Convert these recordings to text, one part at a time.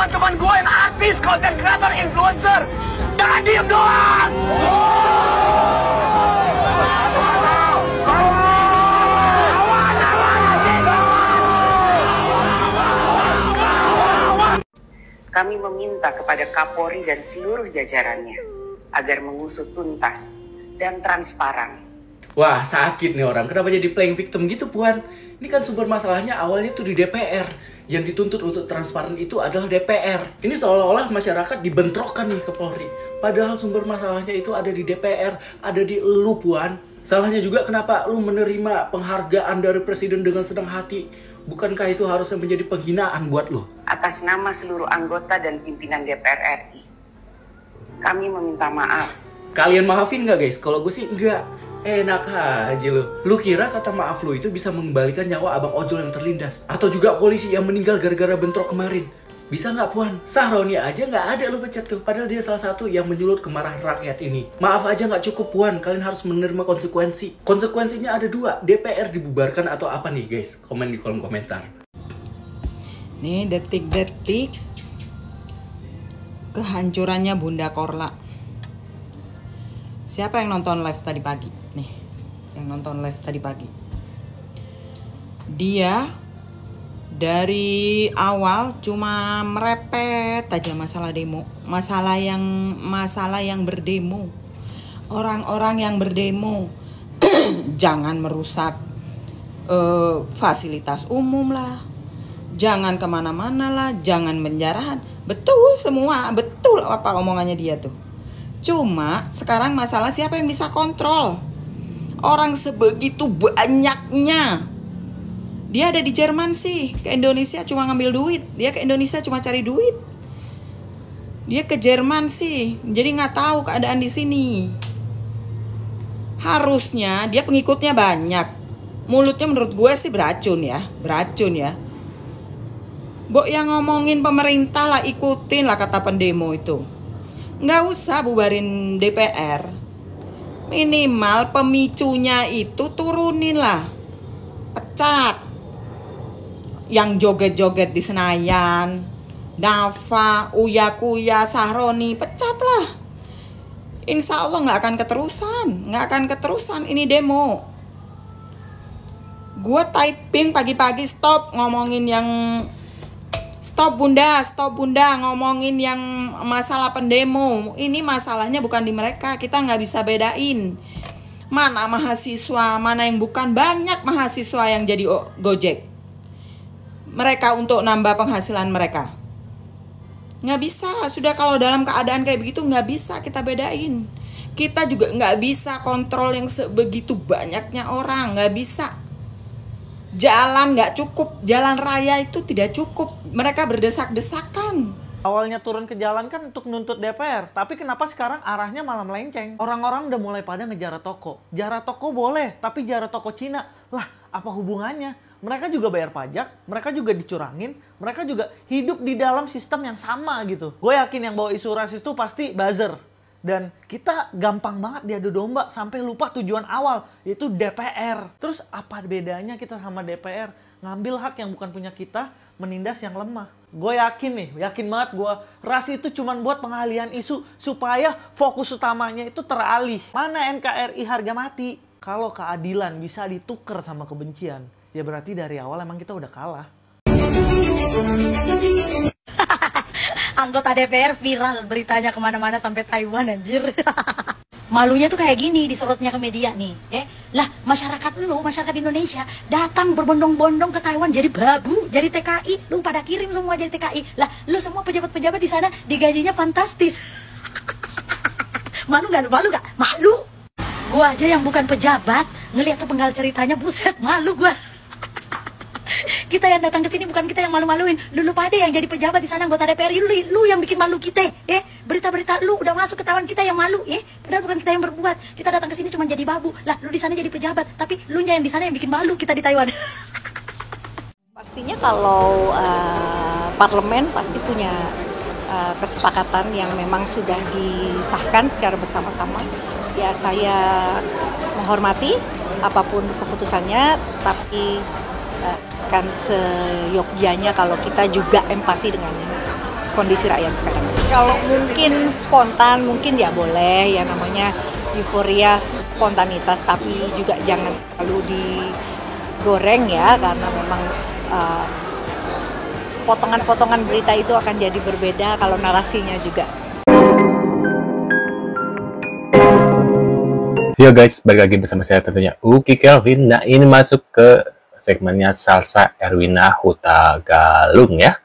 teman-teman gue yang artis, content creator, influencer. Jangan diem doang. Kami meminta kepada Kapolri dan seluruh jajarannya agar mengusut tuntas dan transparan. Wah, sakit nih orang. Kenapa jadi playing victim gitu, Puan? Ini kan sumber masalahnya awalnya tuh di DPR. Yang dituntut untuk transparan itu adalah DPR. Ini seolah-olah masyarakat dibentrokkan nih ke Polri. Padahal sumber masalahnya itu ada di DPR, ada di elu, Puan. Salahnya juga kenapa lu menerima penghargaan dari Presiden dengan senang hati? Bukankah itu harusnya menjadi penghinaan buat lu? Atas nama seluruh anggota dan pimpinan DPR RI, kami meminta maaf. Kalian maafin nggak, guys? Kalau gue sih enggak. Enak aja lu. Lu kira kata maaf lu itu bisa mengembalikan nyawa abang ojol yang terlindas? Atau juga polisi yang meninggal gara-gara bentrok kemarin? Bisa nggak, Puan? Sahroni aja nggak ada lu pecat tuh. Padahal dia salah satu yang menyulut kemarahan rakyat ini. Maaf aja nggak cukup, Puan. Kalian harus menerima konsekuensi. Konsekuensinya ada dua. DPR dibubarkan atau apa nih, guys? Komen di kolom komentar. Nih detik-detik kehancurannya Bunda Korla. Siapa yang nonton live tadi pagi? Nih, yang nonton live tadi pagi. Dia dari awal cuma merepet aja masalah demo, masalah yang berdemo, orang-orang yang berdemo. Jangan merusak fasilitas umum lah, jangan kemana-mana lah, jangan penjarahan. Betul semua, betul apa omongannya dia tuh. Cuma sekarang masalah siapa yang bisa kontrol orang sebegitu banyaknya. Dia ada di Jerman sih, ke Indonesia cuma ngambil duit. Dia ke Indonesia cuma cari duit. Dia ke Jerman sih, jadi nggak tahu keadaan di sini. Harusnya dia pengikutnya banyak. Mulutnya menurut gue sih beracun ya. Bok yang ngomongin pemerintah lah, ikutin lah kata pendemo itu. Nggak usah bubarin DPR. Minimal pemicunya itu turunin lah. Pecat. Yang joget-joget di Senayan, Nafa, Uya Kuya, Sahroni, pecat lah. Insya Allah nggak akan keterusan ini demo. Gue typing pagi-pagi stop ngomongin yang stop bunda ngomongin yang masalah pendemo. Ini masalahnya bukan di mereka, kita nggak bisa bedain mana mahasiswa, mana yang bukan. Banyak mahasiswa yang jadi Gojek. Mereka untuk nambah penghasilan mereka. Nggak bisa, sudah kalau dalam keadaan kayak begitu nggak bisa kita bedain. Kita juga nggak bisa kontrol yang sebegitu banyaknya orang, nggak bisa. Jalan nggak cukup, jalan raya itu tidak cukup. Mereka berdesak-desakan. Awalnya turun ke jalan kan untuk nuntut DPR, tapi kenapa sekarang arahnya malah melenceng? Orang-orang udah mulai pada ngejarah toko. Jarah toko boleh, tapi jarah toko Cina. Lah, apa hubungannya? Mereka juga bayar pajak, mereka juga dicurangin, mereka juga hidup di dalam sistem yang sama gitu. Gue yakin yang bawa isu rasis itu pasti buzzer. Dan kita gampang banget diadu domba sampai lupa tujuan awal, yaitu DPR. Terus apa bedanya kita sama DPR? Ngambil hak yang bukan punya kita, menindas yang lemah. Gue yakin banget gue, ras itu cuma buat pengalihan isu supaya fokus utamanya itu teralih. Mana NKRI harga mati? Kalau keadilan bisa ditukar sama kebencian, ya berarti dari awal emang kita udah kalah. Anggota DPR viral beritanya kemana-mana sampai Taiwan anjir. Malunya tuh kayak gini disorotnya ke media nih. Lah masyarakat Indonesia datang berbondong-bondong ke Taiwan jadi babu, jadi TKI. Lu pada kirim semua jadi TKI. Lah lu semua pejabat-pejabat di sana digajinya fantastis. Malu gak? Malu. Gua aja yang bukan pejabat ngelihat sepenggal ceritanya, buset malu gua. Kita yang datang ke sini bukan kita yang malu-maluin. Lu pada yang jadi pejabat di sana anggota DPR, lu yang bikin malu kita. Berita-berita lu udah masuk ke Taiwan, kita yang malu. Padahal bukan kita yang berbuat. Kita datang ke sini cuma jadi babu. Lah, lu di sana jadi pejabat, tapi lu yang di sana yang bikin malu kita di Taiwan. Pastinya kalau parlemen pasti punya kesepakatan yang memang sudah disahkan secara bersama-sama. Ya saya menghormati apapun keputusannya, tapi akan seyogyanya kalau kita juga empati dengan kondisi rakyat sekarang. Kalau mungkin spontan, mungkin ya boleh, ya namanya euforia spontanitas, tapi juga jangan terlalu digoreng ya, karena memang potongan-potongan berita itu akan jadi berbeda kalau narasinya juga. Yo guys, balik lagi bersama saya tentunya Uki Kelvin. Nah, ini masuk ke segmennya Salsa Erwina Huta Galung ya.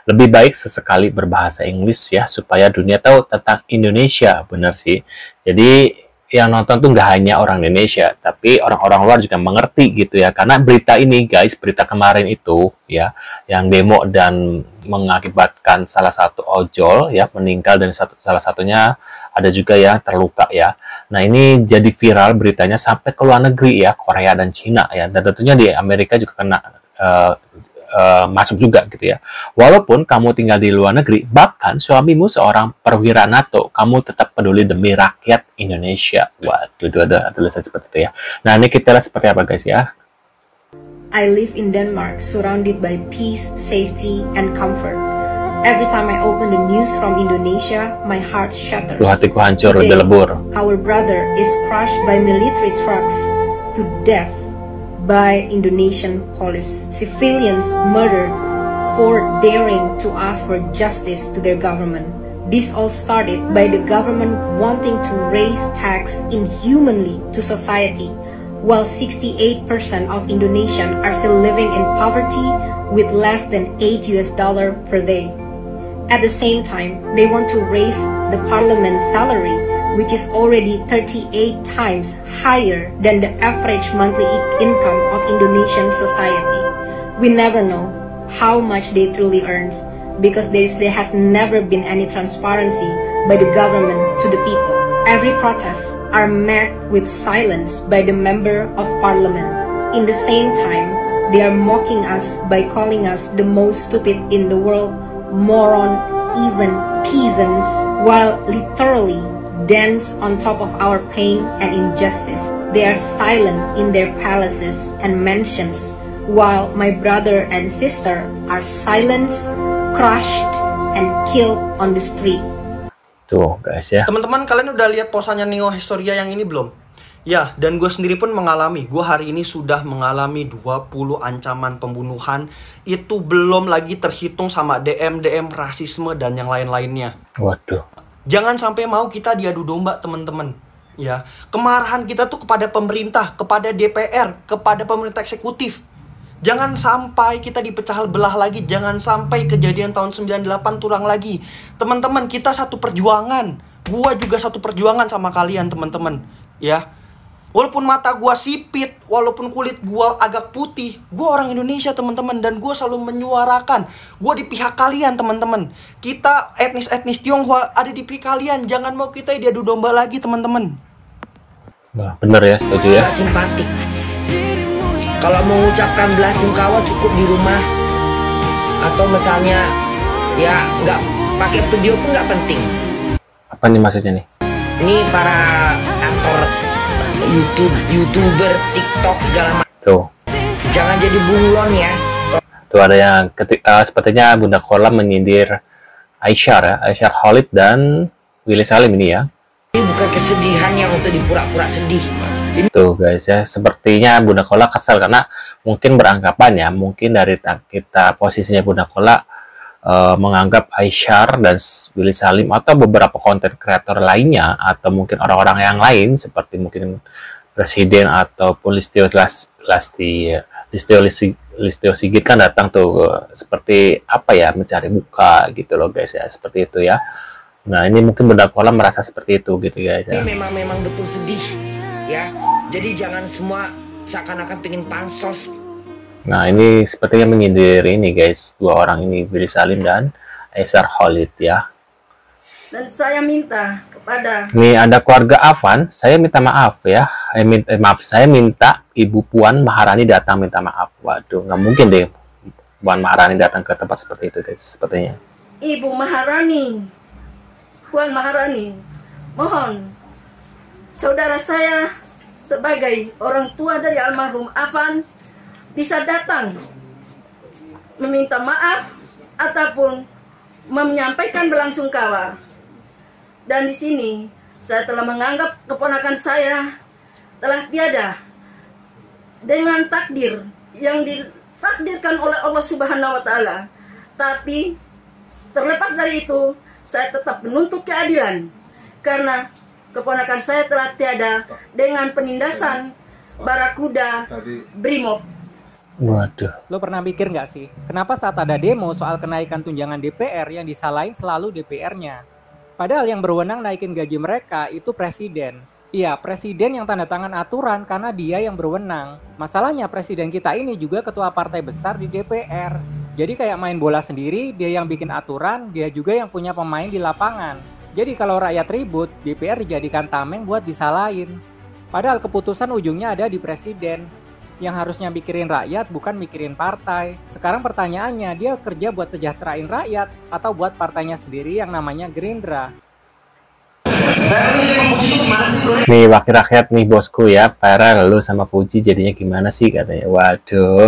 Lebih baik sesekali berbahasa Inggris ya, supaya dunia tahu tentang Indonesia. Bener sih. Jadi yang nonton tuh nggak hanya orang Indonesia, tapi orang-orang luar juga mengerti gitu ya. Karena berita ini guys, berita kemarin itu ya, yang demo dan mengakibatkan salah satu ojol ya meninggal, dan salah satunya ada juga yang terluka ya. Nah, ini jadi viral beritanya sampai ke luar negeri ya, Korea dan Cina ya, dan tentunya di Amerika juga kena masuk juga gitu ya. Walaupun kamu tinggal di luar negeri, bahkan suamimu seorang perwira NATO, kamu tetap peduli demi rakyat Indonesia. Waduh, itu ada tulisan seperti itu ya. Nah, ini kita lihat seperti apa guys ya. I live in Denmark, surrounded by peace, safety, and comfort. Every time I open the news from Indonesia, my heart shatters. Hatiku hancur, Today, delebur. our brother is crushed by military trucks to death by Indonesian police. Civilians murdered for daring to ask for justice to their government. This all started by the government wanting to raise tax inhumanly to society, while 68% of Indonesians are still living in poverty with less than $8 per day. At the same time, they want to raise the parliament salary, which is already 38 times higher than the average monthly income of Indonesian society. We never know how much they truly earn, because there has never been any transparency by the government to the people. Every protest are met with silence by the member of parliament. In the same time, they are mocking us by calling us the most stupid in the world, moron, even peasants, while literally dance on top of our pain and injustice. They are silent in their palaces and mansions, while my brother and sister are silenced, crushed, and killed on the street. Tuh guys ya. Teman-teman, kalian udah lihat posannya Neo Historia yang ini belum? Ya, dan gue sendiri pun mengalami. Gue hari ini sudah mengalami 20 ancaman pembunuhan. Itu belum lagi terhitung sama DM rasisme dan yang lain-lainnya. Waduh. Jangan sampai mau kita diadu domba, teman-teman. Ya, kemarahan kita tuh kepada pemerintah, kepada DPR, kepada pemerintah eksekutif. Jangan sampai kita dipecah belah lagi. Jangan sampai kejadian tahun 98 tulang lagi. Teman-teman, kita satu perjuangan. Gua juga satu perjuangan sama kalian, teman-teman. Ya. Walaupun mata gua sipit, walaupun kulit gua agak putih, gua orang Indonesia, teman-teman, dan gua selalu menyuarakan. Gua di pihak kalian, teman-teman. Kita etnis Tionghoa ada di pihak kalian. Jangan mau kita diadu domba lagi, teman-teman. Nah, bener ya, setuju ya. Gak simpatik. Kalau mau mengucapkan belasungkawa cukup di rumah, atau misalnya ya nggak pakai video pun nggak penting. Apa nih maksudnya nih? Ini para aktor YouTuber, TikTok segala macam. Tuh. Jangan jadi bunglon ya. Tuh ada yang sepertinya Bunda Kola menyindir Aisyar ya, Aisyar Khalid dan Willy Salim ini ya. Ini bukan kesedihan yang untuk dipura-pura sedih. Tuh guys ya, sepertinya Bunda Kola kesal karena mungkin beranggapan ya, mungkin dari kita posisinya Bunda Kola menganggap Aisyar dan Willy Salim atau beberapa konten kreator lainnya, atau mungkin orang-orang yang lain seperti mungkin Presiden ataupun Listio Sigit kan datang tuh seperti apa ya, mencari muka gitu loh guys ya, seperti itu ya. Nah, ini mungkin Bunda Kola merasa seperti itu gitu guys ya. Ini memang betul sedih ya. Jadi jangan semua seakan-akan pengen pansos. Nah, ini sepertinya menyindir ini guys, dua orang ini, Willy Salim dan Aisyar Khalid ya. Dan saya minta kepada Ini ada keluarga Afan, saya minta maaf ya. Saya minta Ibu Puan Maharani datang minta maaf. Waduh, nggak mungkin deh Puan Maharani datang ke tempat seperti itu guys, sepertinya. Ibu Maharani, Puan Maharani, mohon saudara saya sebagai orang tua dari almarhum Afan bisa datang meminta maaf ataupun menyampaikan belangsungkawa. Dan di sini saya telah menganggap keponakan saya telah tiada dengan takdir yang ditakdirkan oleh Allah Subhanahu wa taala. Tapi terlepas dari itu, saya tetap menuntut keadilan karena keponakan saya telah tiada dengan penindasan Barakuda Brimob. Waduh. Lo pernah mikir nggak sih, kenapa saat ada demo soal kenaikan tunjangan DPR yang disalahin selalu DPR-nya? Padahal yang berwenang naikin gaji mereka itu presiden. Iya, presiden yang tanda tangan aturan karena dia yang berwenang. Masalahnya presiden kita ini juga ketua partai besar di DPR. Jadi kayak main bola sendiri, dia yang bikin aturan, dia juga yang punya pemain di lapangan. Jadi kalau rakyat ribut, DPR dijadikan tameng buat disalahin. Padahal keputusan ujungnya ada di presiden. Yang harusnya mikirin rakyat bukan mikirin partai. Sekarang pertanyaannya, dia kerja buat sejahterain rakyat atau buat partainya sendiri yang namanya Gerindra. Nih wakil rakyat nih bosku ya, Vera lalu sama Fuji jadinya gimana sih katanya. Waduh.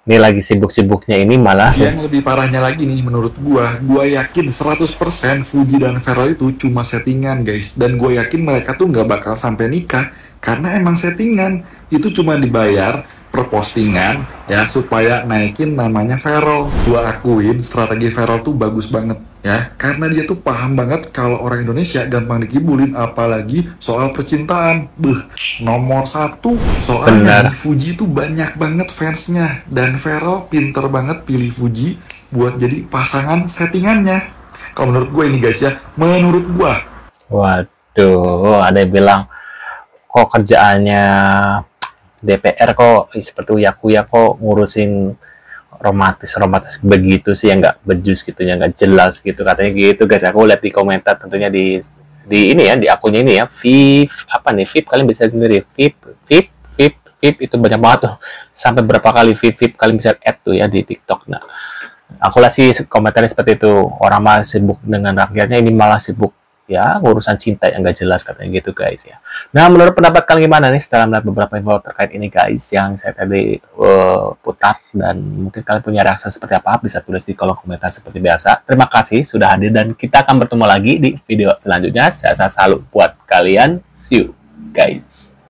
Ini lagi sibuk-sibuknya ini malah. Yang lebih parahnya lagi nih menurut gua yakin 100% Fuji dan Vera itu cuma settingan guys. Dan gua yakin mereka tuh nggak bakal sampai nikah karena emang settingan. Itu cuma dibayar per postingan ya supaya naikin namanya Ferrell. Gua akuin strategi Ferrell tuh bagus banget ya, karena dia tuh paham banget kalau orang Indonesia gampang dikibulin, apalagi soal percintaan. Nomor satu, soalnya Fuji tuh banyak banget fansnya dan Ferrell pinter banget pilih Fuji buat jadi pasangan settingannya. Kalau menurut gue ini guys ya, menurut gua. Waduh, ada yang bilang kok kerjaannya DPR kok seperti Uya-Kuya kok ngurusin romantis begitu sih, yang nggak bejus gitu, yang nggak jelas gitu, katanya gitu guys. Aku lihat di komentar tentunya di ini ya, di akunnya ini ya, VIP apa nih, VIP kalian bisa sendiri, VIP itu banyak banget tuh, sampai berapa kali VIP kalian bisa add tuh ya di TikTok. Nah aku lihat sih komentarnya seperti itu, orang malah sibuk dengan rakyatnya, ini malah sibuk ya urusan cinta yang gak jelas katanya gitu guys ya. Nah menurut pendapat kalian gimana nih setelah melihat beberapa info terkait ini guys yang saya tadi putar, dan mungkin kalian punya reaksi seperti apa bisa tulis di kolom komentar seperti biasa. Terima kasih sudah hadir dan kita akan bertemu lagi di video selanjutnya. Saya selalu buat kalian, see you guys.